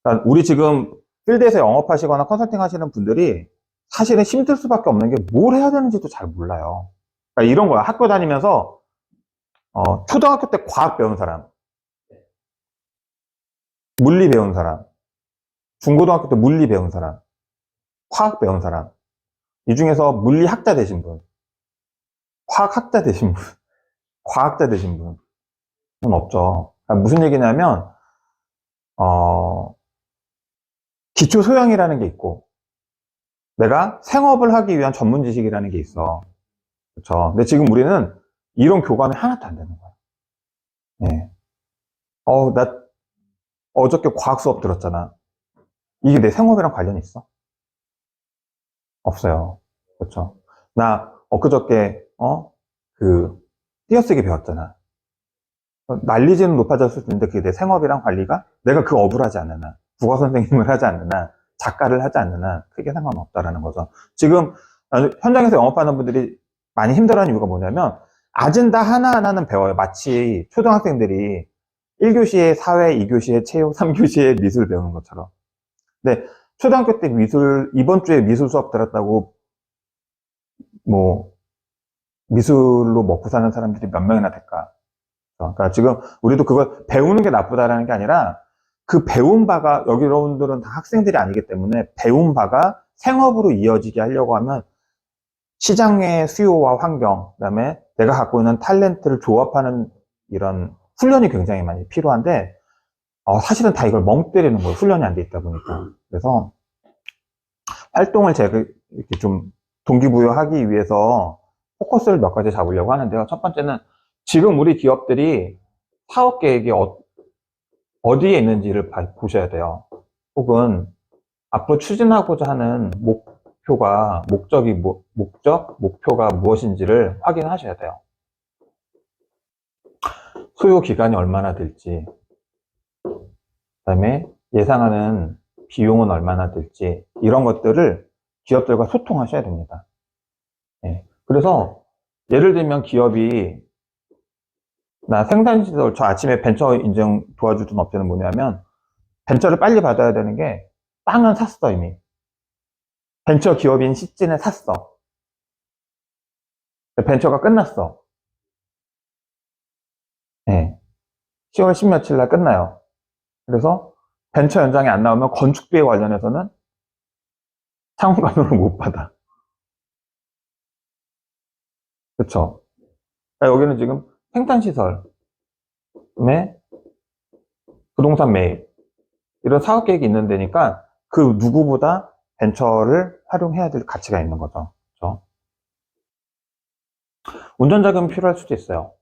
그러니까 우리 지금 필드에서 영업하시거나 컨설팅 하시는 분들이 사실은 힘들 수밖에 없는 게 뭘 해야 되는지도 잘 몰라요. 그러니까 이런 거야. 학교 다니면서 초등학교 때 과학 배운 사람, 물리 배운 사람, 중고등학교 때 물리 배운 사람, 화학 배운 사람, 이 중에서 물리학자 되신 분, 화학학자 되신 분, 과학자 되신 분은 없죠. 그러니까 무슨 얘기냐면 기초 소양이라는 게 있고 내가 생업을 하기 위한 전문 지식이라는 게 있어. 그렇죠. 근데 지금 우리는 이런 교감이 하나도 안 되는 거야. 예. 나 어저께 과학 수업 들었잖아. 이게 내 생업이랑 관련이 있어? 없어요. 그렇죠. 나 엊그저께 그 띄어쓰기 배웠잖아. 난리지는 높아졌을 텐데 그게 내 생업이랑 관리가 내가 그 업을 하지 않는 한, 국어 선생님을 하지 않는 한, 작가를 하지 않는 한 크게 상관없다라는 거죠. 지금 현장에서 영업하는 분들이 많이 힘들어하는 이유가 뭐냐면 아젠다 하나하나는 배워요. 마치 초등학생들이 1교시에 사회, 2교시에 체육, 3교시에 미술 배우는 것처럼. 근데 초등학교 때 미술, 이번 주에 미술 수업 들었다고 뭐 미술로 먹고 사는 사람들이 몇 명이나 될까? 그러니까 지금 우리도 그걸 배우는 게 나쁘다라는 게 아니라 그 배운 바가, 여기 여러분들은 다 학생들이 아니기 때문에 배운 바가 생업으로 이어지게 하려고 하면 시장의 수요와 환경, 그 다음에 내가 갖고 있는 탤런트를 조합하는 이런 훈련이 굉장히 많이 필요한데 사실은 다 이걸 멍 때리는 거예요. 훈련이 안 돼 있다 보니까. 그래서 활동을 제가 이렇게 좀 동기부여하기 위해서 포커스를 몇 가지 잡으려고 하는데요. 첫 번째는 지금 우리 기업들이 사업 계획이 어디에 있는지를 보셔야 돼요. 혹은 앞으로 추진하고자 하는 목표가, 목표가 무엇인지를 확인하셔야 돼요. 소요 기간이 얼마나 될지, 그 다음에 예상하는 비용은 얼마나 될지, 이런 것들을 기업들과 소통하셔야 됩니다. 예. 그래서 예를 들면 기업이 나 생산시설, 저 아침에 벤처 인증 도와주던 업체는 뭐냐면 벤처를 빨리 받아야 되는 게 땅은 샀어 이미. 벤처 기업인 시즌에 샀어. 벤처가 끝났어. 예. 10월 10 며칠 날 끝나요. 그래서 벤처 연장이 안 나오면 건축비에 관련해서는 상호간호를 못 받아. 그쵸? 그러니까 여기는 지금 생산시설, 그다음에 부동산 매입, 이런 사업 계획이 있는 데니까 그 누구보다 벤처를 활용해야 될 가치가 있는 거죠. 그렇죠? 운전자금이 필요할 수도 있어요.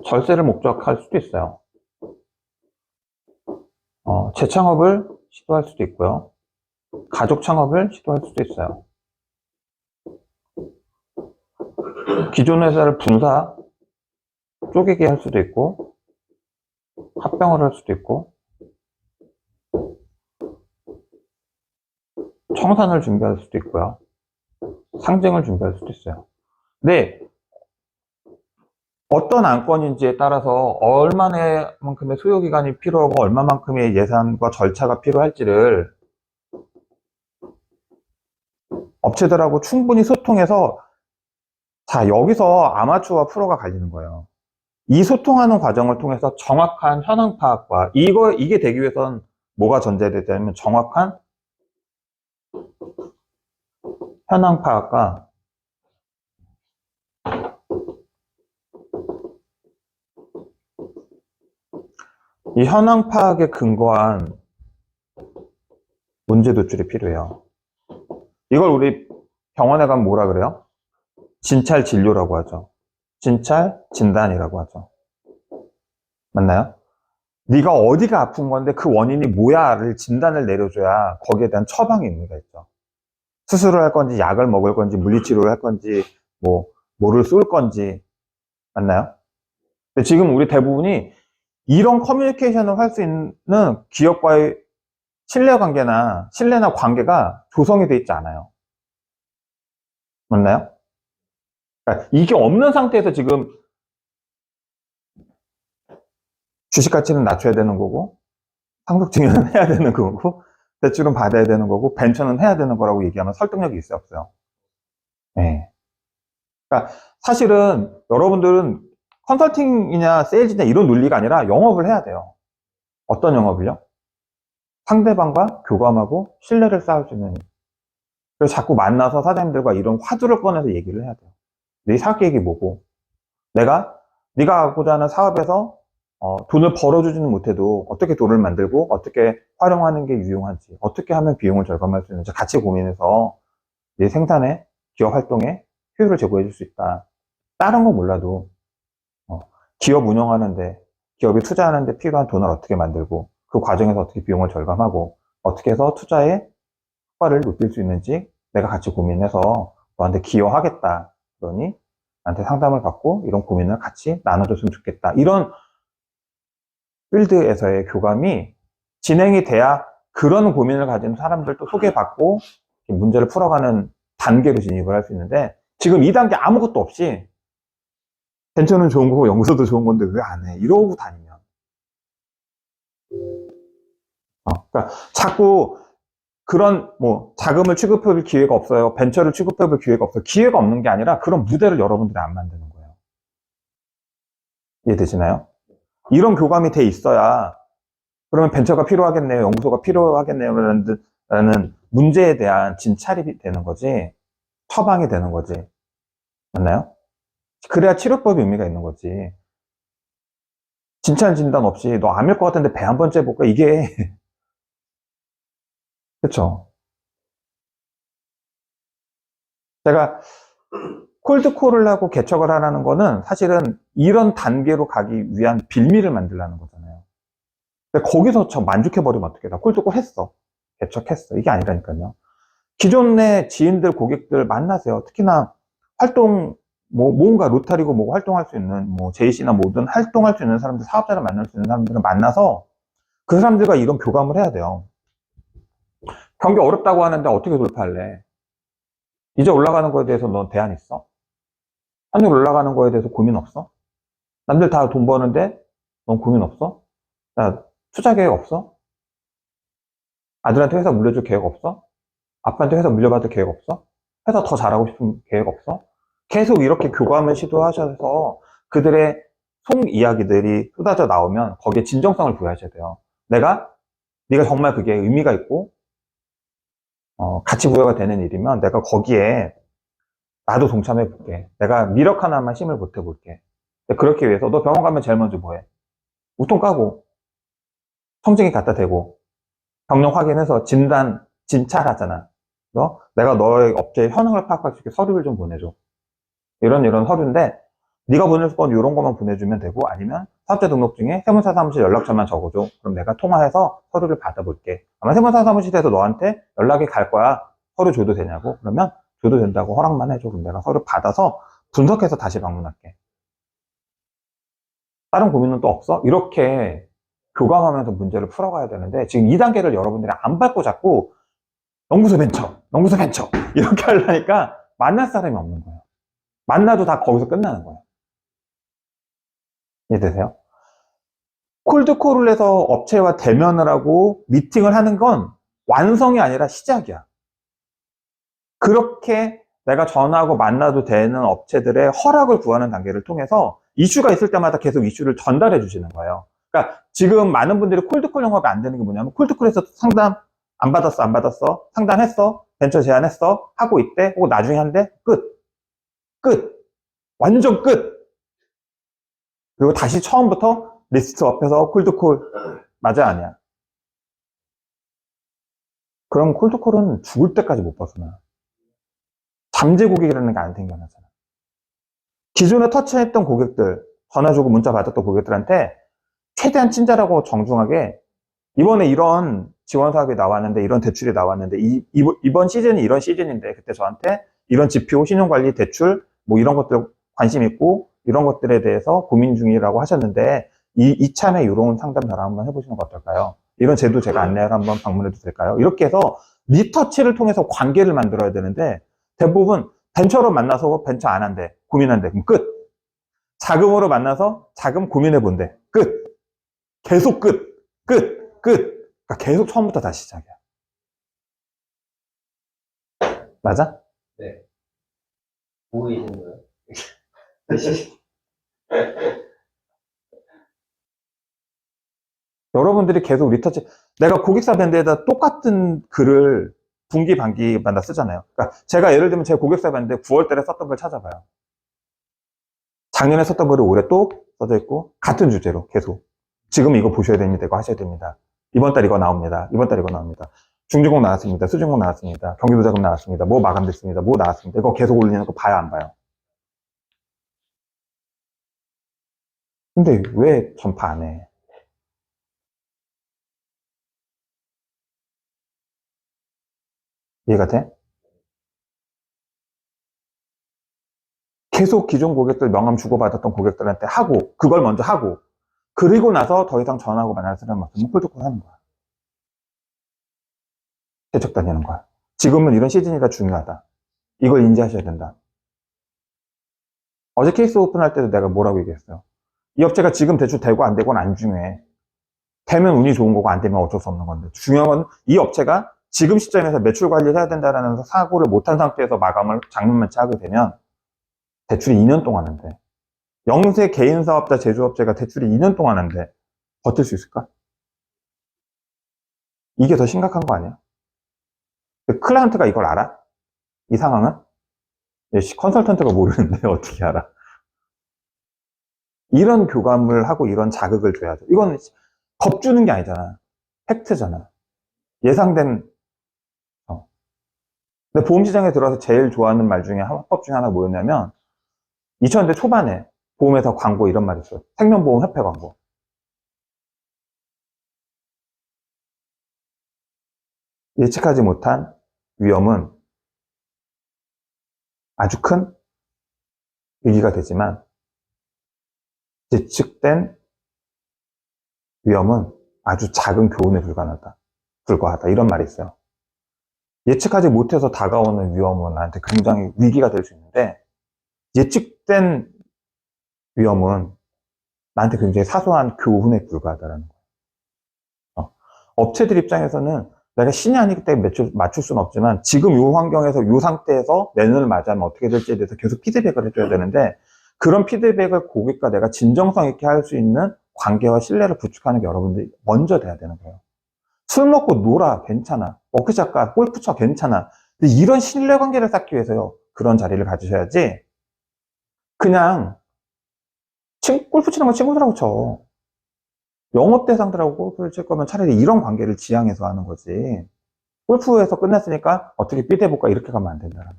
절세를 목적할 수도 있어요. 재창업을 시도할 수도 있고요. 가족 창업을 시도할 수도 있어요. 기존 회사를 분사, 쪼개게 할 수도 있고, 합병을 할 수도 있고, 청산을 준비할 수도 있고요. 상증을 준비할 수도 있어요. 근데 어떤 안건인지에 따라서 얼마만큼의 소요기간이 필요하고 얼마만큼의 예산과 절차가 필요할지를 업체들하고 충분히 소통해서, 자, 여기서 아마추어와 프로가 갈리는 거예요. 이 소통하는 과정을 통해서 정확한 현황 파악과 이게 되기 위해선 뭐가 전제되냐면 정확한 현황 파악과 이 현황 파악에 근거한 문제 도출이 필요해요. 이걸 우리 병원에 가면 뭐라 그래요? 진찰 진료라고 하죠. 진찰 진단이라고 하죠. 맞나요? 네가 어디가 아픈 건데 그 원인이 뭐야를 진단을 내려줘야 거기에 대한 처방의 의미가 있죠. 수술을 할 건지 약을 먹을 건지 물리치료를 할 건지 뭐를 쏠 건지. 맞나요? 근데 지금 우리 대부분이 이런 커뮤니케이션을 할 수 있는 기업과의 신뢰나 관계가 조성이 돼 있지 않아요. 맞나요? 그러니까 이게 없는 상태에서 지금 주식 가치는 낮춰야 되는 거고 상속 증여는 해야 되는 거고, 대출은 받아야 되는 거고, 벤처는 해야 되는 거라고 얘기하면 설득력이 있어요, 없어요? 네. 그러니까 사실은 여러분들은 컨설팅이냐 세일즈냐 이런 논리가 아니라 영업을 해야 돼요. 어떤 영업을요? 상대방과 교감하고 신뢰를 쌓을 수 있는. 그래서 자꾸 만나서 사장님들과 이런 화두를 꺼내서 얘기를 해야 돼요. 네 사업 계획이 뭐고, 네가 하고자 하는 사업에서 돈을 벌어주지는 못해도 어떻게 돈을 만들고 어떻게 활용하는 게 유용한지, 어떻게 하면 비용을 절감할 수 있는지 같이 고민해서 내 생산에, 기업 활동에 효율을 제고해 줄 수 있다. 다른 건 몰라도 기업 운영하는데, 기업이 투자하는데 필요한 돈을 어떻게 만들고, 그 과정에서 어떻게 비용을 절감하고, 어떻게 해서 투자의 효과를 높일 수 있는지 내가 같이 고민해서 너한테 기여하겠다. 그러니 나한테 상담을 받고 이런 고민을 같이 나눠줬으면 좋겠다. 이런 필드에서의 교감이 진행이 돼야 그런 고민을 가진 사람들도 소개받고 문제를 풀어가는 단계로 진입을 할 수 있는데, 지금 이 단계 아무것도 없이 벤처는 좋은 거고 연구소도 좋은 건데 왜 안 해? 이러고 다니면. 그러니까 자꾸 그런 자금을 취급해볼 기회가 없어요. 벤처를 취급해볼 기회가 없어요. 기회가 없는 게 아니라 그런 무대를 여러분들이 안 만드는 거예요. 이해되시나요? 이런 교감이 돼 있어야 그러면 벤처가 필요하겠네요. 연구소가 필요하겠네요. 라는 문제에 대한 진찰이 되는 거지. 처방이 되는 거지. 맞나요? 그래야 치료법이 의미가 있는 거지. 진찰 진단 없이 너 암일 것 같은데 배 한 번 째볼까? 이게 그쵸? 제가 콜드콜을 하고 개척을 하라는 거는 사실은 이런 단계로 가기 위한 빌미를 만들라는 거잖아요. 근데 거기서 저 만족해버리면 어떡해. 나 콜드콜 했어. 개척했어. 이게 아니라니까요. 기존의 지인들, 고객들 만나세요. 특히나 활동, 뭔가 로타리고 뭐고 활동할 수 있는, JC나 뭐든 활동할 수 있는 사람들, 사업자를 만날 수 있는 사람들을 만나서 그 사람들과 이런 교감을 해야 돼요. 경기 어렵다고 하는데 어떻게 돌파할래? 이제 올라가는 거에 대해서 넌 대안 있어? 환율 올라가는 거에 대해서 고민 없어? 남들 다 돈 버는데 넌 고민 없어? 야, 투자 계획 없어? 아들한테 회사 물려줄 계획 없어? 아빠한테 회사 물려받을 계획 없어? 회사 더 잘하고 싶은 계획 없어? 계속 이렇게 교감을 시도하셔서 그들의 속 이야기들이 쏟아져 나오면 거기에 진정성을 부여하셔야 돼요. 네가 정말 그게 의미가 있고 가치 부여가 되는 일이면 내가 거기에 나도 동참해 볼게. 내가 미력 하나만 힘을 보태 볼게. 그렇기 위해서 너 병원 가면 제일 먼저 뭐 해? 우통 까고 청진기 갖다 대고 병력 확인해서 진찰하잖아. 내가 너의 업체의 현황을 파악할 수 있게 서류를 좀 보내줘. 이런 서류인데 네가 보낼 건 이런 것만 보내주면 되고, 아니면 사업자 등록증에 세무사 사무실 연락처만 적어줘. 그럼 내가 통화해서 서류를 받아볼게. 아마 세무사 사무실에서 너한테 연락이 갈 거야. 서류 줘도 되냐고. 그러면 줘도 된다고 허락만 해줘. 그럼 내가 서류 받아서 분석해서 다시 방문할게. 다른 고민은 또 없어? 이렇게 교감하면서 문제를 풀어가야 되는데, 지금 2단계를 여러분들이 안 밟고 자꾸 연구소 벤처 이렇게 하려니까 만날 사람이 없는 거예요. 만나도 다 거기서 끝나는 거예요. 이해되세요? 콜드콜을 해서 업체와 대면을 하고 미팅을 하는 건 완성이 아니라 시작이야. 그렇게 내가 전화하고 만나도 되는 업체들의 허락을 구하는 단계를 통해서 이슈가 있을 때마다 계속 이슈를 전달해 주시는 거예요. 그러니까 지금 많은 분들이 콜드콜 영업이 안 되는 게 뭐냐면, 콜드콜에서 상담 안 받았어, 상담했어, 벤처 제안했어, 하고 있대, 혹은 나중에 한대, 끝, 완전 끝. 그리고 다시 처음부터 리스트 업해서 콜드콜 맞아, 아니야? 그럼 콜드콜은 죽을 때까지 못 벗어나. 잠재 고객이라는 게 안 생겨나잖아. 기존에 터치했던 고객들, 전화 주고 문자 받았던 고객들한테 최대한 친절하고 정중하게, 이번에 이런 지원 사업이 나왔는데, 이런 대출이 나왔는데, 이번 시즌이 이런 시즌인데, 그때 저한테 이런 지표, 신용관리, 대출, 이런 것들 관심 있고, 이런 것들에 대해서 고민 중이라고 하셨는데, 이참에 이런 상담 저랑 한번 해보시는 거 어떨까요? 이런 제도 제가 안내를 한번 방문해도 될까요? 이렇게 해서 리터치를 통해서 관계를 만들어야 되는데, 대부분 벤처로 만나서 벤처 안 한대, 고민한대, 그럼 끝. 자금으로 만나서 자금 고민해 본대, 끝. 계속 끝. 그러니까 계속 처음부터 다시 시작이야. 맞아? 네. 보고 계시는 거예요? 여러분들이 계속 리터치, 내가 고객사 밴드에다 똑같은 글을 분기, 반기마다 쓰잖아요. 그러니까 제가 예를 들면 제 고객사 밴드에 9월 달에 썼던 걸 찾아봐요. 작년에 썼던 글이 올해 또 써져 있고, 같은 주제로 계속. 지금 이거 보셔야 됩니다. 이거 하셔야 됩니다. 이번 달 이거 나옵니다. 이번 달 이거 나옵니다. 중진공 나왔습니다. 수진공 나왔습니다. 경기도자금 나왔습니다. 뭐 마감됐습니다. 뭐 나왔습니다. 이거 계속 올리는 거 봐요, 안 봐요? 근데 왜 전파 안 해? 이해가 돼? 계속 기존 고객들 명함 주고받았던 고객들한테 하고, 그걸 먼저 하고, 그리고 나서 더 이상 전화하고 만날 사람 없으면 콜토콜 하는 거야. 대척 다니는 거야. 지금은 이런 시즌이라 중요하다. 이걸 인지하셔야 된다. 어제 케이스 오픈할 때도 내가 뭐라고 얘기했어요? 이 업체가 지금 대출 되고 안 되고는 안 중요해. 되면 운이 좋은 거고 안 되면 어쩔 수 없는 건데, 중요한 건 이 업체가 지금 시점에서 매출 관리를 해야 된다라는 사고를 못한 상태에서 마감을 장문만 하게 되면 대출이 2년 동안 한대. 영세 개인 사업자 제조업체가 대출이 2년 동안 한대. 버틸 수 있을까? 이게 더 심각한 거 아니야? 클라이언트가 이걸 알아? 이 상황은? 컨설턴트가 모르는데 어떻게 알아? 이런 교감을 하고 이런 자극을 줘야죠. 이건 겁주는 게 아니잖아. 팩트잖아. 예상된. 근데 보험시장에 들어와서 제일 좋아하는 말 중에, 화법 중에 하나 뭐였냐면 2000년대 초반에 보험회사 광고 이런 말이 있어요. 생명보험협회 광고. 예측하지 못한 위험은 아주 큰 위기가 되지만 예측된 위험은 아주 작은 교훈에 불과하다. 이런 말이 있어요. 예측하지 못해서 다가오는 위험은 나한테 굉장히 위기가 될 수 있는데, 예측된 위험은 나한테 굉장히 사소한 교훈에 불과하다는 거예요. 업체들 입장에서는 내가 신이 아니기 때문에 맞출 수는 없지만 지금 이 환경에서 이 상태에서 내년을 맞이하면 어떻게 될지에 대해서 계속 피드백을 해줘야 되는데, 그런 피드백을 고객과 내가 진정성 있게 할 수 있는 관계와 신뢰를 구축하는 게 여러분들이 먼저 돼야 되는 거예요. 술 먹고 놀아, 괜찮아. 워크숍 가, 골프 쳐, 괜찮아. 근데 이런 신뢰관계를 쌓기 위해서요, 그런 자리를 가지셔야지, 그냥 골프 치는 건 친구들하고 쳐. 영업 대상들하고 골프를 칠 거면 차라리 이런 관계를 지향해서 하는 거지. 골프에서 끝났으니까 어떻게 삐대볼까 이렇게 가면 안 된다는 거야.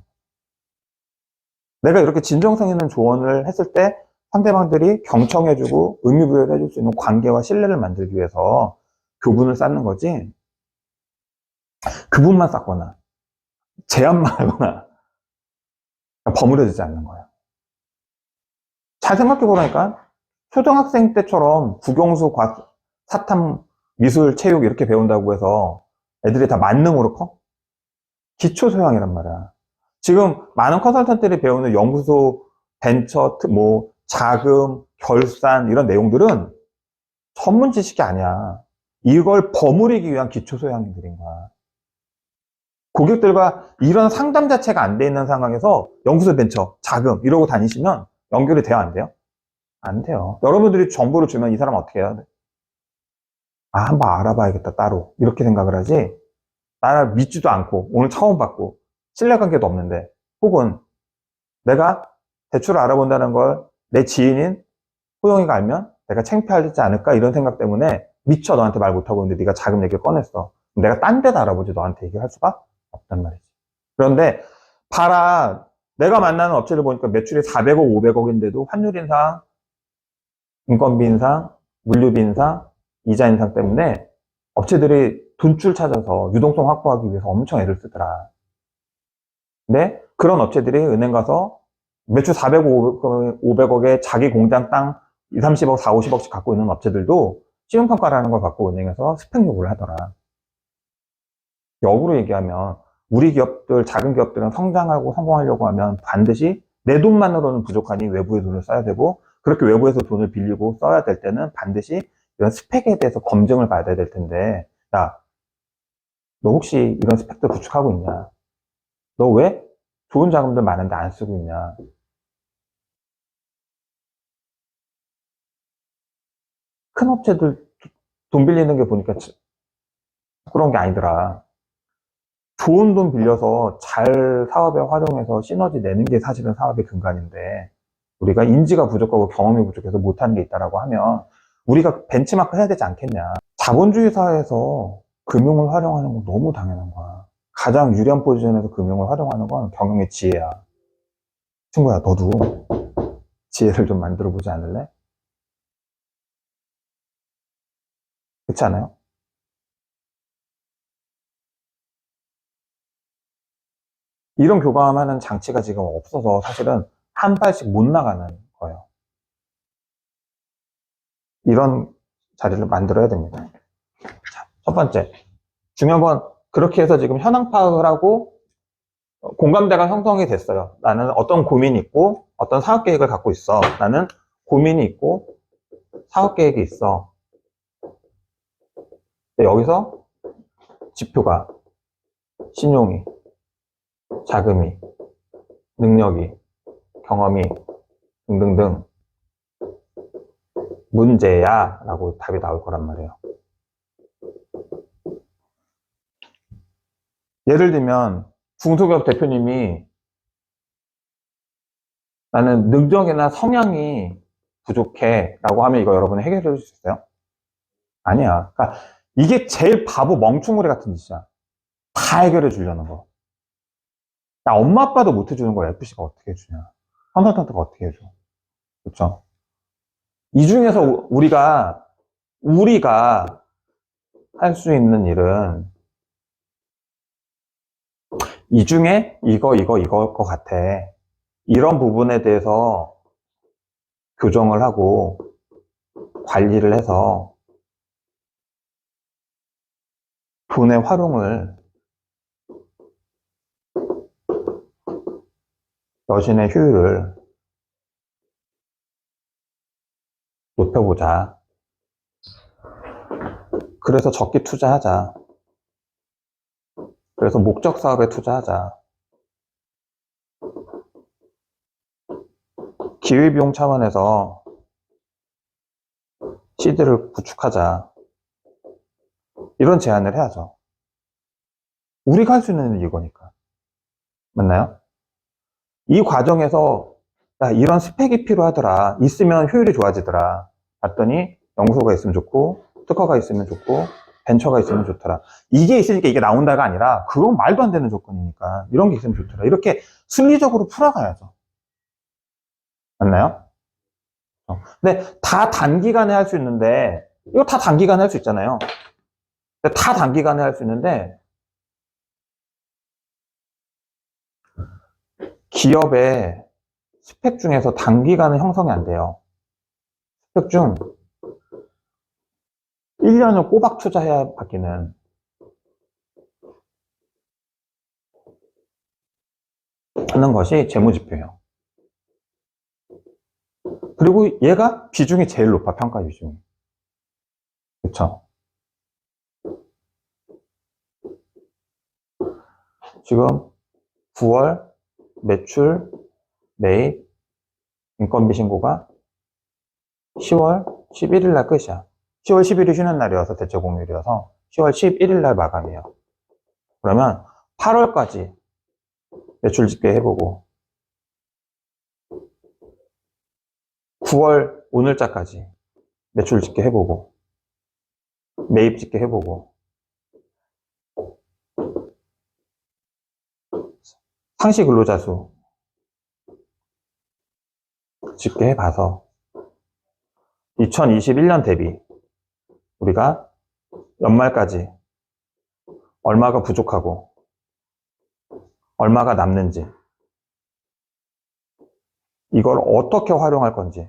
내가 이렇게 진정성 있는 조언을 했을 때 상대방들이 경청해주고 의미부여를 해줄 수 있는 관계와 신뢰를 만들기 위해서 교분을 쌓는 거지, 그분만 쌓거나 제한만 하거나 버무려지지 않는 거야. 잘 생각해보니까 초등학생 때처럼 국영수, 사탐, 미술, 체육 이렇게 배운다고 해서 애들이 다 만능으로 커? 기초 소양이란 말이야. 지금 많은 컨설턴트들이 배우는 연구소, 벤처, 자금, 결산 이런 내용들은 전문 지식이 아니야. 이걸 버무리기 위한 기초 소양들인 거야. 고객들과 이런 상담 자체가 안 돼 있는 상황에서 연구소, 벤처, 자금 이러고 다니시면 연결이 돼요, 안 돼요? 안 돼요. 여러분들이 정보를 주면 이 사람 어떻게 해야 돼? 아, 한번 알아봐야겠다, 따로. 이렇게 생각을 하지, 나를 믿지도 않고, 오늘 처음 봤고, 신뢰관계도 없는데, 혹은 내가 대출을 알아본다는 걸 내 지인인 호영이가 알면 내가 창피하지 않을까? 이런 생각 때문에 미처 너한테 말 못하고 있는데 네가 자금 얘기를 꺼냈어. 내가 딴 데다 알아보지 너한테 얘기할 수가 없단 말이지. 그런데 봐라, 내가 만나는 업체를 보니까 매출이 400억, 500억인데도 환율 인상, 인건비 인상, 물류비 인상, 이자 인상 때문에 업체들이 돈줄 찾아서 유동성 확보하기 위해서 엄청 애를 쓰더라. 근데 그런 업체들이 은행 가서 매출 400억, 500억에 자기 공장 땅 2, 30억, 4, 50억씩 갖고 있는 업체들도 신용평가라는 걸 받고 은행에서 스펙 요구를 하더라. 역으로 얘기하면 우리 기업들, 작은 기업들은 성장하고 성공하려고 하면 반드시 내 돈만으로는 부족하니 외부의 돈을 써야 되고, 그렇게 외부에서 돈을 빌리고 써야 될 때는 반드시 이런 스펙에 대해서 검증을 받아야 될 텐데, 야, 너 혹시 이런 스펙들 구축하고 있냐? 너 왜 좋은 자금들 많은데 안 쓰고 있냐? 큰 업체들 돈 빌리는 게 보니까 그런 게 아니더라. 좋은 돈 빌려서 잘 사업에 활용해서 시너지 내는 게 사실은 사업의 근간인데, 우리가 인지가 부족하고 경험이 부족해서 못하는 게 있다라고 하면 우리가 벤치마크 해야 되지 않겠냐. 자본주의 사회에서 금융을 활용하는 건 너무 당연한 거야. 가장 유리한 포지션에서 금융을 활용하는 건 경영의 지혜야. 친구야, 너도 지혜를 좀 만들어 보지 않을래? 그렇지 않아요? 이런 교감하는 장치가 지금 없어서 사실은 한 발씩 못 나가는 거예요. 이런 자리를 만들어야 됩니다. 자, 첫 번째. 중요한 건 그렇게 해서 지금 현황 파악을 하고 공감대가 형성이 됐어요. 나는 어떤 고민이 있고 어떤 사업 계획을 갖고 있어. 나는 고민이 있고 사업 계획이 있어. 근데 여기서 지표가 신용이, 자금이, 능력이, 경험이 등등등 문제야 라고 답이 나올 거란 말이에요. 예를 들면 중소기업 대표님이 나는 능력이나 성향이 부족해 라고 하면 이거 여러분이 해결해 줄 수 있어요? 아니야. 그러니까 이게 제일 바보 멍충구리 같은 짓이야. 다 해결해 주려는 거. 야, 엄마 아빠도 못 해주는 걸 FC가 어떻게 해주냐. 컨설턴트가 어떻게 해줘. 그렇죠? 이 중에서 우리가 할 수 있는 일은 이 중에 이거일 것 같아. 이런 부분에 대해서 교정을 하고 관리를 해서 돈의 활용을, 여신의 효율을 높여보자. 그래서 적기 투자하자. 그래서 목적 사업에 투자하자. 기회비용 차원에서 시드를 구축하자. 이런 제안을 해야죠. 우리가 할 수 있는 일이 이거니까. 맞나요? 이 과정에서 야, 이런 스펙이 필요하더라. 있으면 효율이 좋아지더라. 봤더니 연구소가 있으면 좋고 특허가 있으면 좋고 벤처가 있으면 좋더라. 이게 있으니까 이게 나온다가 아니라 그건 말도 안 되는 조건이니까 이런 게 있으면 좋더라. 이렇게 순리적으로 풀어가야죠. 맞나요? 근데 다 단기간에 할 수 있는데 이거 다 단기간에 할 수 있잖아요. 근데 다 단기간에 할 수 있는데 기업의 스펙 중에서 단기간은 형성이 안 돼요. 스펙 중 1년을 꼬박 투자해야 바뀌는 하는 것이 재무지표예요. 그리고 얘가 비중이 제일 높아, 평가 비중이. 그쵸? 지금 9월 매출, 매입, 인건비 신고가 10월 11일 날 끝이야. 10월 10일이 쉬는 날이어서 대체 공휴일이어서 10월 11일 날 마감이에요. 그러면 8월까지 매출 집계 해보고 9월 오늘자까지 매출 집계 해보고 매입 집계 해보고 상시 근로자 수 집계 해봐서 2021년 대비 우리가 연말까지 얼마가 부족하고 얼마가 남는지 이걸 어떻게 활용할 건지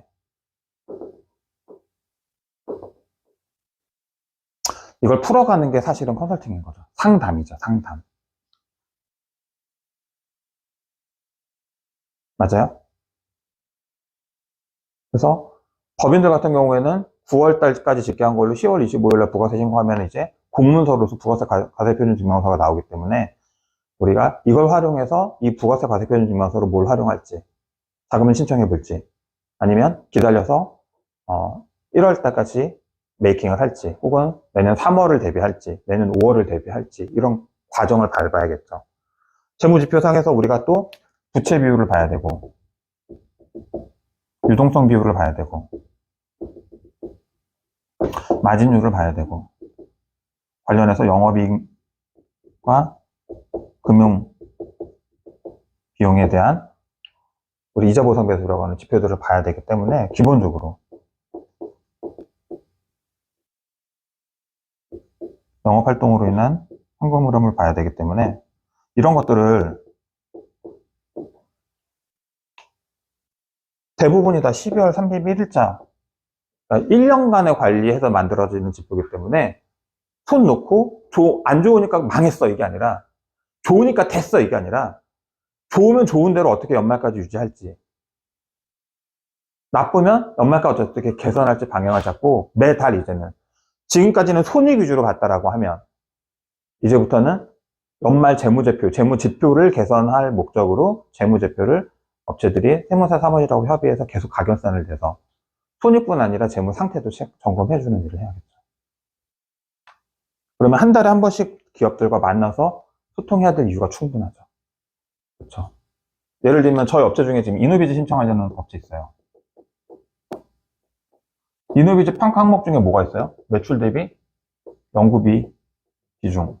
이걸 풀어가는 게 사실은 컨설팅인 거죠. 상담이죠, 상담. 맞아요? 그래서 법인들 같은 경우에는 9월 달까지 집계한 걸로 10월 25일 날 부가세 신고하면 이제 공문서로서 부가세 과세표준 증명서가 나오기 때문에 우리가 이걸 활용해서 이 부가세 과세표준 증명서로 뭘 활용할지, 자금을 신청해 볼지, 아니면 기다려서 1월 달까지 메이킹을 할지, 혹은 내년 3월을 대비할지, 내년 5월을 대비할지, 이런 과정을 밟아야겠죠. 재무지표상에서 우리가 또 부채 비율을 봐야 되고, 유동성 비율을 봐야 되고, 마진율을 봐야 되고, 관련해서 영업이익과 금융 비용에 대한 우리 이자 보상 배수라고 하는 지표들을 봐야 되기 때문에 기본적으로 영업활동으로 인한 현금 흐름을 봐야 되기 때문에 이런 것들을 대부분이 다 12월 31일자 1년간의 관리해서 만들어지는 지표이기 때문에 손 놓고 안 좋으니까 망했어 이게 아니라, 좋으니까 됐어 이게 아니라, 좋으면 좋은 대로 어떻게 연말까지 유지할지, 나쁘면 연말까지 어떻게 개선할지 방향을 잡고 매달 이제는, 지금까지는 손익 위주로 봤다라고 하면 이제부터는 연말 재무제표, 재무지표를 개선할 목적으로 재무제표를 업체들이 세무사 사무실하고 협의해서 계속 가결선을 내서 손익뿐 아니라 재무 상태도 점검해주는 일을 해야겠죠. 그러면 한 달에 한 번씩 기업들과 만나서 소통해야 될 이유가 충분하죠. 그렇죠. 예를 들면 저희 업체 중에 지금 이노비즈 신청하려는 업체 있어요. 이노비즈 평가 항목 중에 뭐가 있어요? 매출 대비 연구비 비중,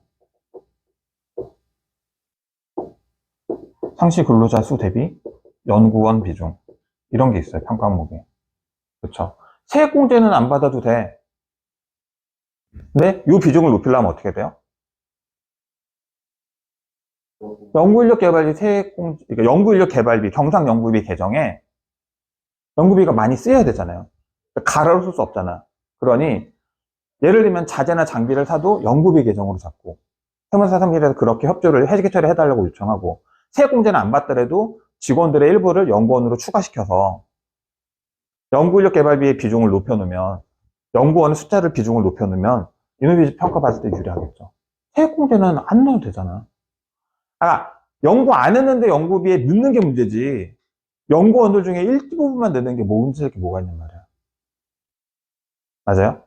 상시 근로자 수 대비 연구원 비중, 이런 게 있어요. 평가 항목에. 그렇죠. 세액공제는 안 받아도 돼. 근데 이 비중을 높이려면 어떻게 돼요? 연구인력 개발비 세액공제, 그러니까 연구인력 개발비, 경상 연구비 개정에 연구비가 많이 쓰여야 되잖아요. 가로로 쓸 수 없잖아. 그러니 예를 들면 자재나 장비를 사도 연구비 개정으로 잡고, 세무사 사무실에서 그렇게 협조를 해지 처리해달라고 요청하고, 세액공제는 안 받더라도 직원들의 일부를 연구원으로 추가시켜서 연구인력 개발비의 비중을 높여놓으면, 연구원의 숫자를 비중을 높여놓으면 이노비즈 평가받을 때 유리하겠죠. 세액공제는 안 넣어도 되잖아. 연구 안 했는데 연구비에 넣는 게 문제지, 연구원들 중에 일부분만 내는 게 문제일 게 뭐가 있냔 말이야. 맞아요?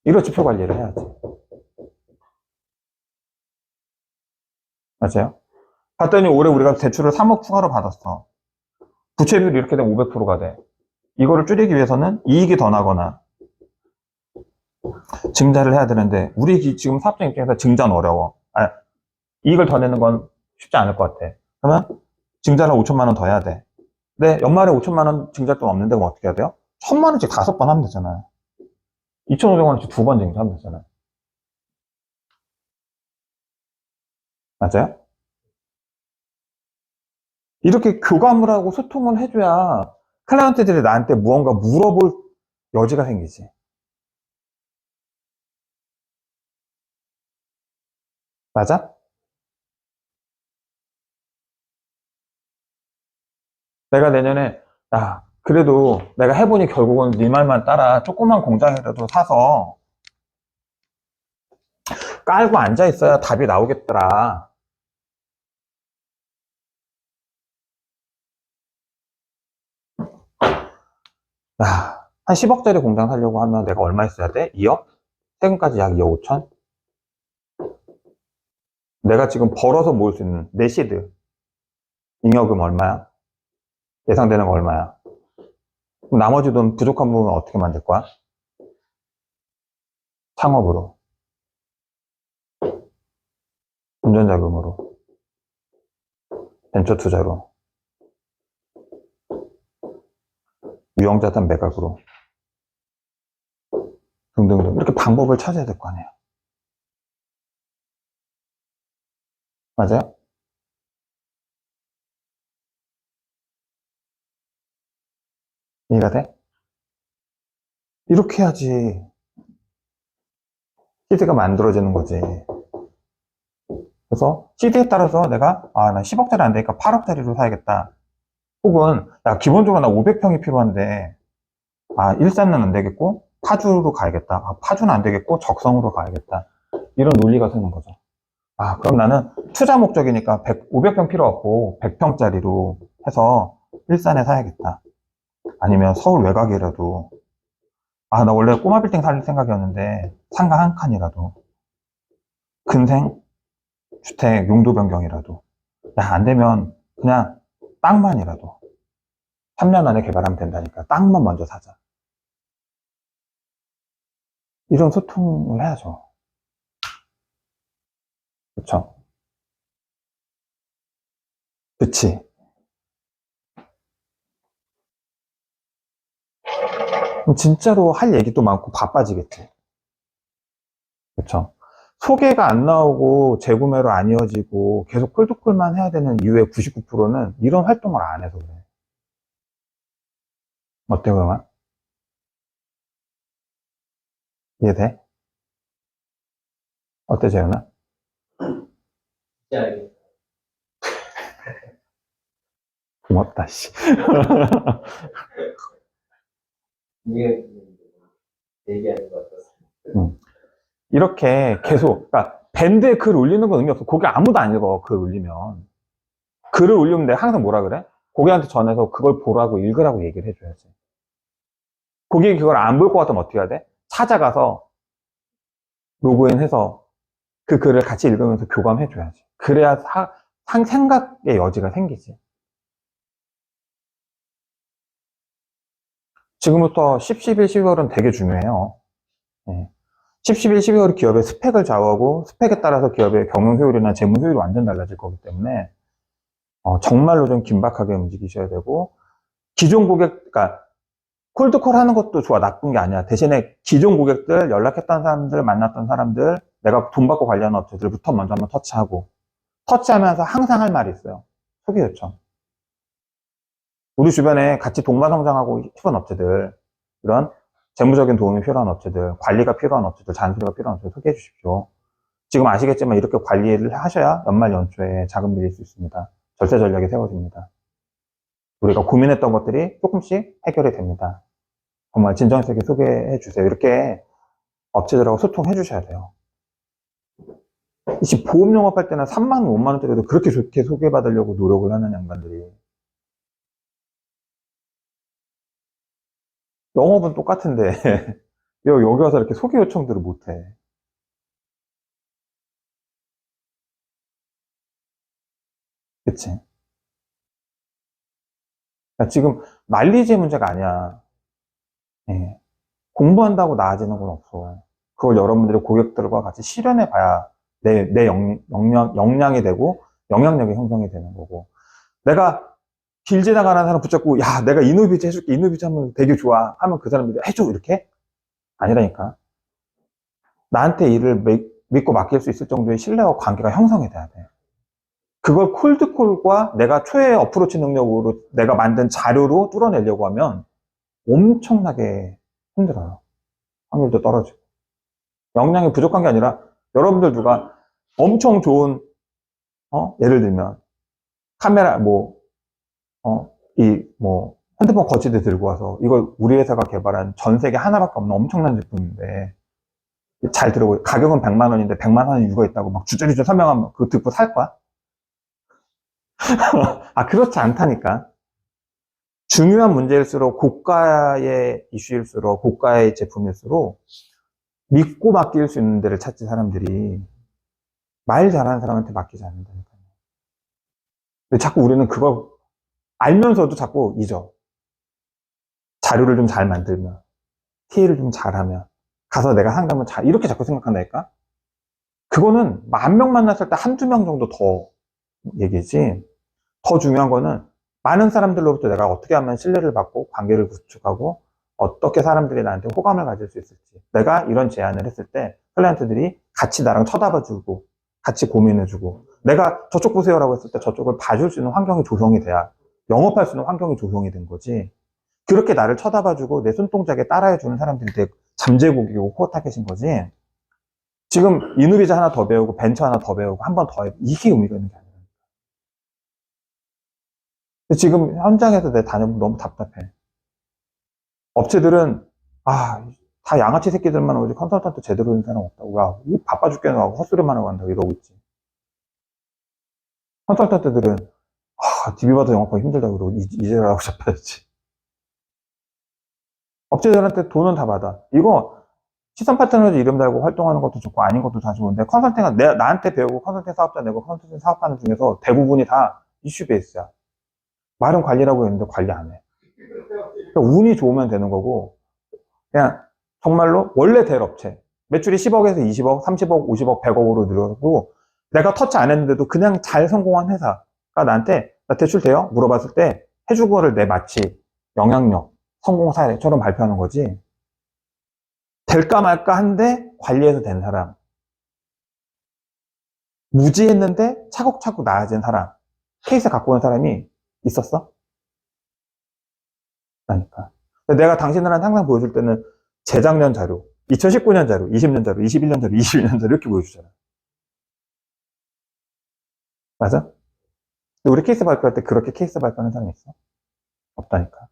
이런 지표 관리를 해야지. 맞아요? 봤더니 올해 우리가 대출을 3억 추가로 받았어. 부채 비율이 이렇게 되면 500%가 돼. 이거를 줄이기 위해서는 이익이 더 나거나 증자를 해야 되는데, 우리 지금 사업장 입장에서 증자는 어려워. 이익을 더 내는 건 쉽지 않을 것 같아. 그러면 증자를 5천만 원 더 해야 돼. 근데 연말에 5천만 원 증자 돈 없는데 그럼 어떻게 해야 돼요? 1,000만 원씩 5번 하면 되잖아요. 2,500원씩 2번 증자하면 되잖아요. 맞아요? 이렇게 교감을 하고 소통을 해줘야 클라이언트들이 나한테 무언가 물어볼 여지가 생기지. 맞아? 내가 내년에, 그래도 내가 해보니 결국은 네 말만 따라 조그만 공장이라도 사서 깔고 앉아 있어야 답이 나오겠더라. 한 10억짜리 공장 사려고 하면 내가 얼마 있어야 돼? 2억? 세금까지 약 2억 5천? 내가 지금 벌어서 모을 수 있는 내 시드 잉여금 얼마야? 예상되는 거 얼마야? 그럼 나머지 돈 부족한 부분은 어떻게 만들 거야? 창업으로, 운전자금으로, 벤처 투자로, 유형자산 매각으로, 등등등. 이렇게 방법을 찾아야 될 거 아니에요. 맞아요? 이해가 돼? 이렇게 해야지 시드가 만들어지는 거지. 그래서 시드에 따라서 내가 나 10억짜리 안 되니까 8억짜리로 사야겠다. 혹은 기본적으로 나 500평이 필요한데 일산은 안 되겠고 파주로 가야겠다. 파주는 안 되겠고 적성으로 가야겠다. 이런 논리가 서는 거죠. 아, 그럼 나는 투자 목적이니까 500평 필요 없고 100평짜리로 해서 일산에 사야겠다. 아니면 서울 외곽이라도. 아, 나 원래 꼬마 빌딩 살 생각이었는데 상가 한 칸이라도. 근생 주택 용도 변경이라도. 야, 안 되면 그냥 땅만이라도. 3년 안에 개발하면 된다니까. 땅만 먼저 사자. 이런 소통을 해야죠. 그쵸? 그치? 그럼 진짜로 할 얘기도 많고 바빠지겠지. 그쵸? 소개가 안 나오고 재구매로 안 이어지고 계속 콜드콜만 해야 되는 이유의 99%는 이런 활동을 안 해서 그래. 어때, 그러면? 이해돼? 어때, 재현아? 진짜 알겠 고맙다, 씨. 이게 얘기하는 것 같았어. 이렇게 계속, 그러니까 밴드에 글 올리는 건 의미 없어. 거기 아무도 안 읽어, 글 올리면. 글을 올리면 내가 항상 뭐라 그래? 고객한테 전해서 그걸 보라고 읽으라고 얘기를 해줘야지. 고객이 그걸 안 볼 것 같으면 어떻게 해야 돼? 찾아가서 로그인해서 그 글을 같이 읽으면서 교감해줘야지. 그래야 생각의 여지가 생기지. 지금부터 10, 11, 12월은 되게 중요해요. 예. 10, 11, 12월이 기업의 스펙을 좌우하고 스펙에 따라서 기업의 경영 효율이나 재무 효율이 완전 달라질 거기 때문에 정말로 좀 긴박하게 움직이셔야 되고 기존 고객, 그러니까 콜드콜 하는 것도 좋아, 나쁜 게 아니야. 대신에 기존 고객들, 연락했던 사람들, 만났던 사람들, 내가 돈 받고 관리하는 업체들부터 먼저 한번 터치하고 터치하면서 항상 할 말이 있어요. 소개 요청. 우리 주변에 같이 동반 성장하고 싶은 업체들, 이런 재무적인 도움이 필요한 업체들, 관리가 필요한 업체들, 잔소리가 필요한 업체들 소개해 주십시오. 지금 아시겠지만 이렇게 관리를 하셔야 연말 연초에 자금 밀릴 수 있습니다. 절세 전략이 세워집니다. 우리가 고민했던 것들이 조금씩 해결이 됩니다. 정말 진정성 있게 소개해 주세요. 이렇게 업체들하고 소통해 주셔야 돼요. 이 보험 영업할 때는 3만 원, 5만 원짜리도 그렇게 좋게 소개받으려고 노력을 하는 양반들이. 영업은 똑같은데 여기 와서 이렇게 소개 요청들을 못해. 그치? 그러니까 지금 난리지 문제가 아니야. 예. 공부한다고 나아지는 건 없어. 그걸 여러분들이 고객들과 같이 실현해 봐야 내 역량이 되고 영향력이 형성이 되는 거고. 내가 길 지나가는 사람 붙잡고, 야, 내가 이노비즈 해줄게. 이노비즈 하면 되게 좋아. 하면 그 사람들이 해줘. 이렇게? 아니라니까. 나한테 일을 믿고 맡길 수 있을 정도의 신뢰와 관계가 형성이 돼야 돼. 그걸 콜드콜과 내가 초회의 어프로치 능력으로 내가 만든 자료로 뚫어내려고 하면 엄청나게 힘들어요. 확률도 떨어지고. 역량이 부족한 게 아니라 여러분들 누가 엄청 좋은, 예를 들면 카메라, 핸드폰 거치대 들고 와서 이걸 우리 회사가 개발한 전 세계 하나밖에 없는 엄청난 제품인데 잘 들어보세요. 가격은 100만 원인데 100만 원의 이유가 있다고 막 주저리주저 설명하면 그거 듣고 살 거야? 아, 그렇지 않다니까. 중요한 문제일수록 고가의 이슈일수록 고가의 제품일수록 믿고 맡길 수 있는 데를 찾지 사람들이 말 잘하는 사람한테 맡기지 않는다니까요. 근데 자꾸 우리는 그걸 알면서도 자꾸 잊어. 자료를 좀 잘 만들면, TA를 좀 잘하면, 가서 내가 상담을 잘, 이렇게 자꾸 생각한다니까? 그거는 10,000명 만났을 때 한두 명 정도 더 얘기지. 더 중요한 거는 많은 사람들로부터 내가 어떻게 하면 신뢰를 받고 관계를 구축하고 어떻게 사람들이 나한테 호감을 가질 수 있을지. 내가 이런 제안을 했을 때 클라이언트들이 같이 나랑 쳐다봐주고 같이 고민해주고 내가 저쪽 보세요라고 했을 때 저쪽을 봐줄 수 있는 환경이 조성이 돼야 영업할 수 있는 환경이 조성이 된 거지. 그렇게 나를 쳐다봐주고 내 손동작에 따라해주는 사람들이 내 잠재고객이고 코어 타겟인 거지. 지금 이누비자 하나 더 배우고 벤처 하나 더 배우고 한 번 더 해. 이게 의미가 있는 게 아니라. 근데 지금 현장에서 내 다녀보면 너무 답답해. 업체들은, 아, 다 양아치 새끼들만 오지 컨설턴트 제대로 된 사람 없다고. 야, 이 바빠 죽겠는 하고 헛소리만 하고 한다고 이러고 있지. 컨설턴트들은 DB 받아 영업하기 힘들다고 그러고 이제라고 잡아야지. 업체들한테 돈은 다 받아. 이거 시선 파트너즈 이름 달고 활동하는 것도 좋고 아닌 것도 다 좋은데 컨설팅은 나한테 배우고 컨설팅 사업자 내고 컨설팅 사업하는 중에서 대부분이 다 이슈 베이스야. 말은 관리라고 했는데 관리 안 해. 그러니까 운이 좋으면 되는 거고 그냥 정말로 원래 될 업체 매출이 10억에서 20억, 30억, 50억, 100억으로 늘어나고 내가 터치 안 했는데도 그냥 잘 성공한 회사가 나한테 나 대출 돼요? 물어봤을 때 해준 거를 내 마치 영향력, 성공 사례처럼 발표하는 거지. 될까 말까 한데 관리해서 된 사람, 무지했는데 차곡차곡 나아진 사람, 케이스 갖고 온 사람이 있었어? 그러니까 내가 당신들한테 항상 보여줄 때는 재작년 자료, 2019년 자료, 20년 자료, 21년 자료, 22년 자료 이렇게 보여주잖아. 맞아? 근데 우리 케이스 발표할 때 그렇게 케이스 발표하는 사람이 있어? 없다니까.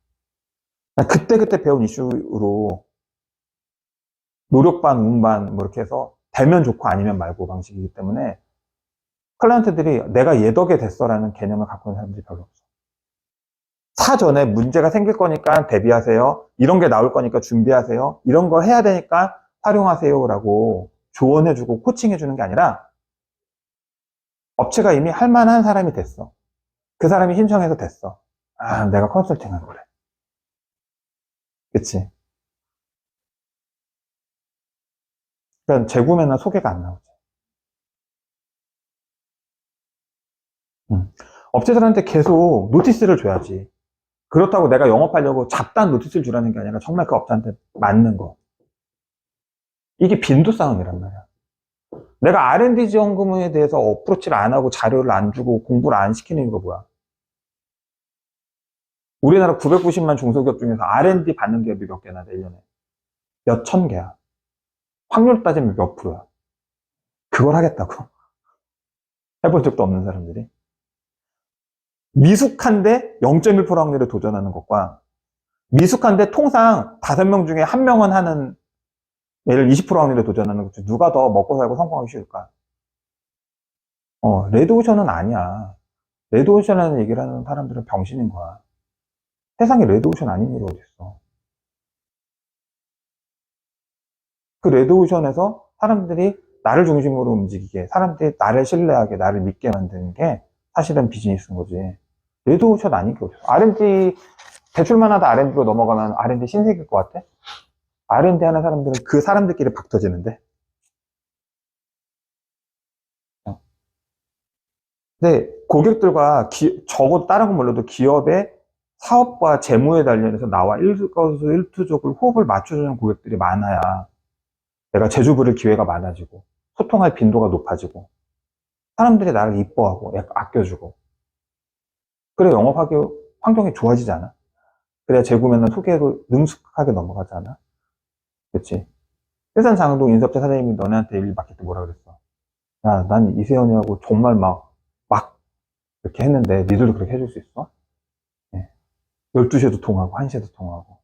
그때 배운 이슈로 노력 반, 운 반, 뭐 이렇게 해서 되면 좋고 아니면 말고 방식이기 때문에 클라이언트들이 내가 얘 덕에 됐어라는 개념을 갖고 있는 사람들이 별로 없어. 사전에 문제가 생길 거니까 대비하세요. 이런 게 나올 거니까 준비하세요. 이런 걸 해야 되니까 활용하세요라고 조언해주고 코칭해주는 게 아니라 업체가 이미 할 만한 사람이 됐어. 그 사람이 신청해서 됐어. 아, 내가 컨설팅 한 거래. 그치? 그러니까 재구매나 소개가 안 나오지. 업체들한테 계속 노티스를 줘야지. 그렇다고 내가 영업하려고 잡다한 노티스를 주라는 게 아니라 정말 그 업체한테 맞는 거. 이게 빈도 싸움이란 말이야. 내가 R&D 지원금에 대해서 어프로치를 안 하고 자료를 안 주고 공부를 안 시키는 이유가 뭐야? 우리나라 990만 중소기업 중에서 R&D 받는 기업이 몇 개나 돼, 1년에? 몇 천 개야. 확률 따지면 몇 프로야. 그걸 하겠다고? 해본 적도 없는 사람들이. 미숙한데 0.1% 확률에 도전하는 것과 미숙한데 통상 5명 중에 1명은 하는 예를 20% 확률에 도전하는 것 중 누가 더 먹고 살고 성공하기 쉬울까? 레드오션은 아니야. 레드오션이라는 얘기를 하는 사람들은 병신인 거야. 세상에 레드오션 아닌 일이 어딨어. 그 레드오션에서 사람들이 나를 중심으로 움직이게, 사람들이 나를 신뢰하게, 나를 믿게 만드는 게 사실은 비즈니스인 거지. 레드오션 아닌 게 어딨어. R&D, 대출만 하다 R&D로 넘어가면 R&D 신세계일 것 같아? R&D 하는 사람들은 그 사람들끼리 박 터지는데. 근데 고객들과 적어도 다른 건 몰라도 기업의 사업과 재무에 관련해서 나와 일거수일투족을 호흡을 맞춰주는 고객들이 많아야 내가 제주 부를 기회가 많아지고 소통할 빈도가 높아지고 사람들이 나를 이뻐하고 아껴주고 그래 영업하기 환경이 좋아지지 않아? 그래야 재구매나 소개로 능숙하게 넘어가지 않아? 그치? 일산 장동 인수업체 사장님이 너네한테 일 맡길 때 뭐라 그랬어? 야, 난 이세현이하고 정말 막 이렇게 했는데 니들도 그렇게 해줄 수 있어? 네. 12시에도 통하고 1시에도 통하고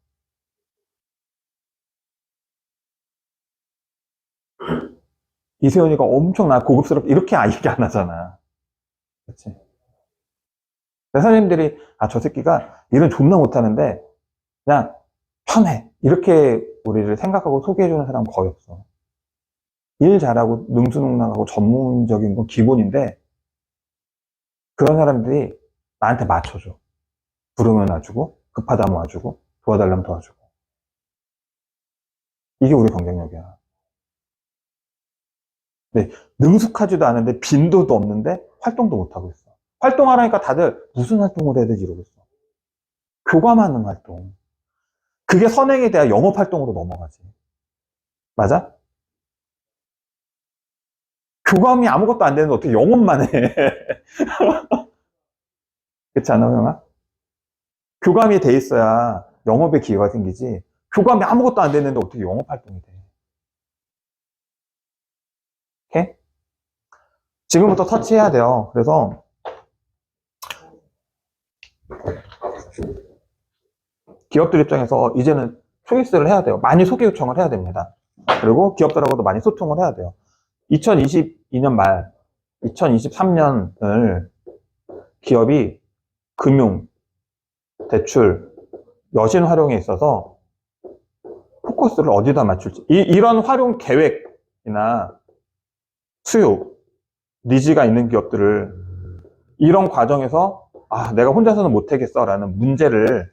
이세현이가 엄청 나 고급스럽게 이렇게 얘기 안 하잖아. 그치? 사장님들이 저 새끼가 일은 존나 못하는데 그냥 편해 이렇게 우리를 생각하고 소개해주는 사람은 거의 없어. 일 잘하고 능수능란하고 전문적인 건 기본인데 그런 사람들이 나한테 맞춰줘. 부르면 와주고 급하다면 와주고 도와달라면 도와주고 이게 우리 경쟁력이야. 네, 능숙하지도 않은데 빈도도 없는데 활동도 못하고 있어. 활동하라니까 다들 무슨 활동을 해야 되지 이러고 있어. 교감하는 활동. 그게 선행에 대한 영업 활동으로 넘어가지. 맞아? 교감이 아무것도 안 되는데 어떻게 영업만 해. 그렇지 않아, 형아? 교감이 돼 있어야 영업의 기회가 생기지. 교감이 아무것도 안 되는데 어떻게 영업 활동이 돼. 오케이? 지금부터 터치해야 돼요. 그래서 기업들 입장에서 이제는 초이스를 해야 돼요. 많이 소개 요청을 해야 됩니다. 그리고 기업들하고도 많이 소통을 해야 돼요. 2022년 말, 2023년을 기업이 금융, 대출, 여신 활용에 있어서 포커스를 어디다 맞출지. 이런 활용 계획이나 수요, 니즈가 있는 기업들을 이런 과정에서 내가 혼자서는 못하겠어 라는 문제를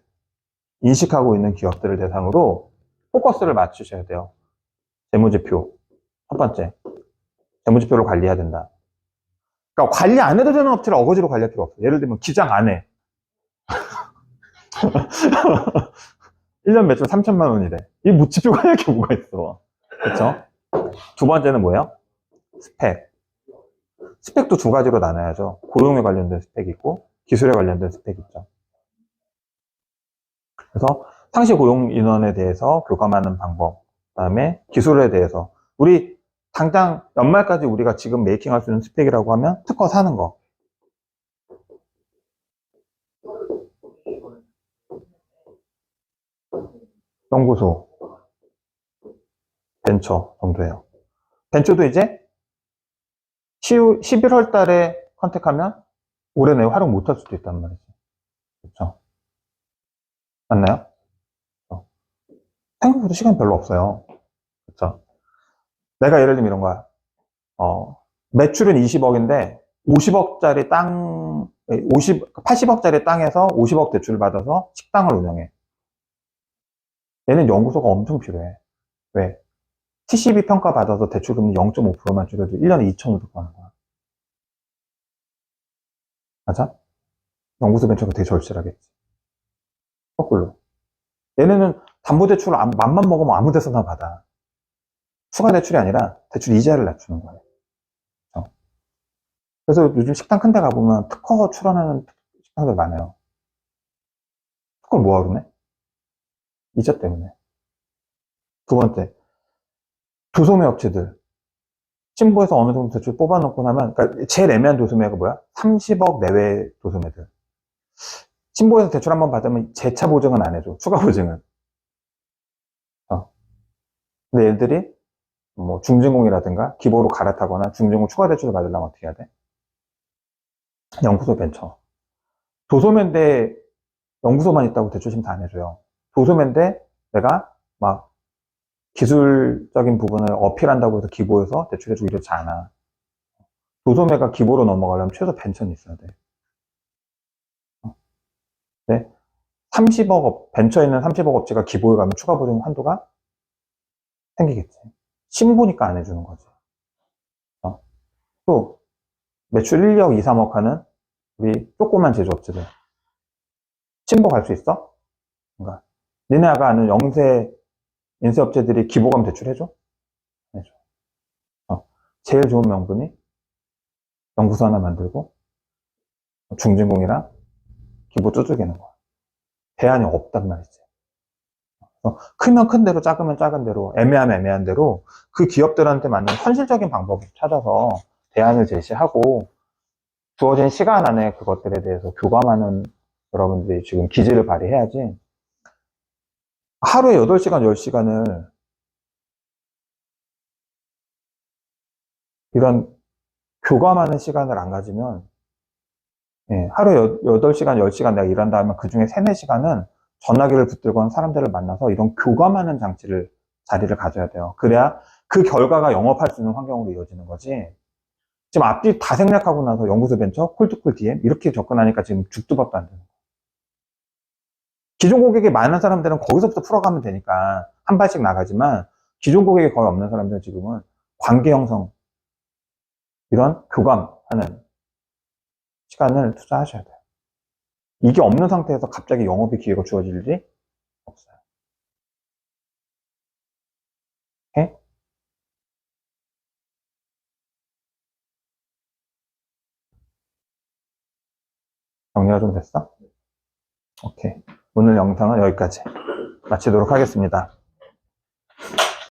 인식하고 있는 기업들을 대상으로 포커스를 맞추셔야 돼요. 재무지표. 첫 번째. 재무지표를 관리해야 된다. 그러니까 관리 안 해도 되는 업체를 어거지로 관리할 필요 없어요. 예를 들면 기장 안 해. 1년 매출 3천만 원이래. 이 지표 관리할 게 뭐가 있어. 그렇죠? 두 번째는 뭐예요? 스펙. 스펙도 두 가지로 나눠야죠. 고용에 관련된 스펙이 있고 기술에 관련된 스펙이 있죠. 그래서 상시 고용 인원에 대해서 교감하는 방법, 그다음에 기술에 대해서 우리 당장 연말까지 우리가 지금 메이킹할 수 있는 스펙이라고 하면 특허 사는 거. 연구소, 벤처 정도예요. 벤처도 이제 11월 달에 컨택하면 올해 내에 활용 못할 수도 있단 말이죠. 그렇죠? 맞나요? 생각보다 시간이 별로 없어요. 그렇죠? 내가 예를 들면 이런 거야. 매출은 20억인데 50억짜리 80억짜리 땅에서 50억 대출을 받아서 식당을 운영해. 얘는 연구소가 엄청 필요해. 왜? TCB 평가 받아서 대출금리 0.5%만 줄여도 1년에 2,500만 원 거야. 맞아? 연구소 벤처가 되게 절실하겠지. 거꾸로. 얘네는 담보대출을 맘만 먹으면 아무 데서나 받아. 추가 대출이 아니라 대출 이자를 낮추는 거예요. 그래서 요즘 식당 큰 데 가보면 특허 출원하는 식당들 많아요. 특허를 뭐하러 내? 이자 때문에. 두 번째, 도소매 업체들. 신보에서 어느 정도 대출 뽑아놓고 나면, 그러니까 제일 애매한 도소매가 뭐야? 30억 내외 도소매들. 신보에서 대출 한번 받으면 재차 보증은 안 해줘. 추가 보증은. 근데 얘들이 뭐 중진공이라든가 기보로 갈아타거나 중진공 추가 대출을 받으려면 어떻게 해야 돼? 연구소 벤처. 도소매인데 연구소만 있다고 대출 심사 안 해줘요. 도소매인데 내가 막 기술적인 부분을 어필한다고 해서 기보해서 대출해주고 이렇지 않아. 도소매가 기보로 넘어가려면 최소 벤처는 있어야 돼. 네? 30억, 벤처에 있는 30억 업체가 기보에 가면 추가 보증 한도가 생기겠지. 신보니까 안 해주는 거지. 또 매출 1억 2, 3억 하는 우리 조그만 제조업체들. 신보 갈 수 있어? 그러니까 니네 아가 아는 영세 인쇄업체들이 기보감 대출해줘? 해줘. 제일 좋은 명분이 연구소 하나 만들고 중진공이랑 기보 두들기는 거야. 대안이 없단 말이지. 크면 큰 대로, 작으면 작은 대로, 애매하면 애매한 대로 그 기업들한테 맞는 현실적인 방법을 찾아서 대안을 제시하고 주어진 시간 안에 그것들에 대해서 교감하는 여러분들이 지금 기지를 발휘해야지. 하루에 8시간, 10시간을 이런 교감하는 시간을 안 가지면 하루에 8시간, 10시간 내가 일한다 하면 그 중에 3, 4시간은 전화기를 붙들고 사람들을 만나서 이런 교감하는 자리를 가져야 돼요. 그래야 그 결과가 영업할 수 있는 환경으로 이어지는 거지. 지금 앞뒤 다 생략하고 나서 연구소 벤처, 콜투콜 DM 이렇게 접근하니까 지금 죽도 밥도 안 되는 거예요. 기존 고객이 많은 사람들은 거기서부터 풀어가면 되니까 한 발씩 나가지만 기존 고객이 거의 없는 사람들은 지금은 관계 형성, 이런 교감하는 시간을 투자하셔야 돼요. 이게 없는 상태에서 갑자기 영업의 기회가 주어질 일이 없어요. 오케이? 정리가 좀 됐어? 오케이. 오늘 영상은 여기까지 마치도록 하겠습니다.